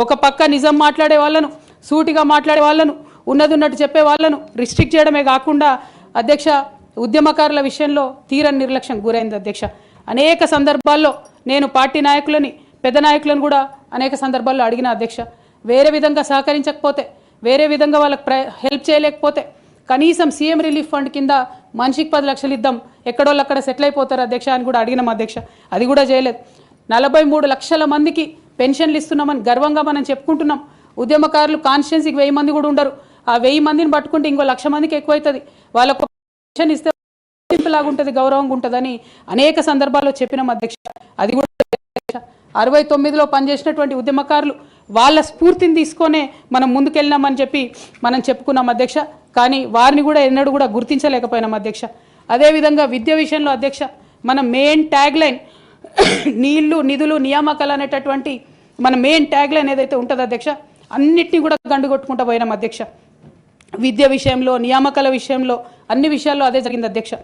ఒక పక్క నిజం మాట్లాడే వాళ్ళను, సూటిగా మాట్లాడే వాళ్ళను, ఉన్నది ఉన్నట్టు చెప్పే వాళ్ళను రిస్ట్రిక్ట్ చేయడమే కాకుండా అధ్యక్ష ఉద్యమకారుల విషయంలో తీరని నిర్లక్ష్యం గురైంది అధ్యక్ష. అనేక సందర్భాల్లో నేను పార్టీ నాయకులని, పెద్ద నాయకులను కూడా అనేక సందర్భాల్లో అడిగిన అధ్యక్ష. వేరే విధంగా సహకరించకపోతే, వేరే విధంగా వాళ్ళకి హెల్ప్ చేయలేకపోతే కనీసం సీఎం రిలీఫ్ ఫండ్ కింద మనిషికి 10 లక్షలు ఇద్దాం, ఎక్కడోళ్ళు అక్కడ సెటిల్ అయిపోతారు అధ్యక్ష అని కూడా అడిగినాం అధ్యక్ష. అది కూడా చేయలేదు. 43 లక్షల మందికి పెన్షన్లు ఇస్తున్నామని గర్వంగా మనం చెప్పుకుంటున్నాం. ఉద్యమకారులు కాన్స్టిట్యున్సీకి 1000 మంది కూడా ఉండరు. ఆ 1000 మందిని పట్టుకుంటే ఇంకో 1,00,000 మందికి ఎక్కువైతుంది. వాళ్ళకు పెన్షన్ ఇస్తే లాగుంటుంది, గౌరవంగా ఉంటుందని అనేక సందర్భాల్లో చెప్పినాం అధ్యక్ష. అది కూడా 69లో పనిచేసినటువంటి ఉద్యమకారులు వాళ్ళ స్ఫూర్తిని తీసుకొనే మనం ముందుకెళ్ళినామని చెప్పి మనం చెప్పుకున్నాం అధ్యక్ష. కానీ వారిని కూడా ఎన్నడూ కూడా గుర్తించలేకపోయినాం అధ్యక్ష. అదేవిధంగా విద్య విషయంలో అధ్యక్ష మన మెయిన్ ట్యాగ్ లైన్ నీళ్లు, నిధులు, నియామకాలు అనేటటువంటి మన మెయిన్ ట్యాగ్ లైన్ ఏదైతే ఉంటుందో అధ్యక్ష, అన్నిటినీ కూడా గండుగొట్టుకుంటూ పోయినాం అధ్యక్ష. విద్య విషయంలో, నియామకాల విషయంలో, అన్ని విషయాల్లో అదే జరిగింది అధ్యక్ష.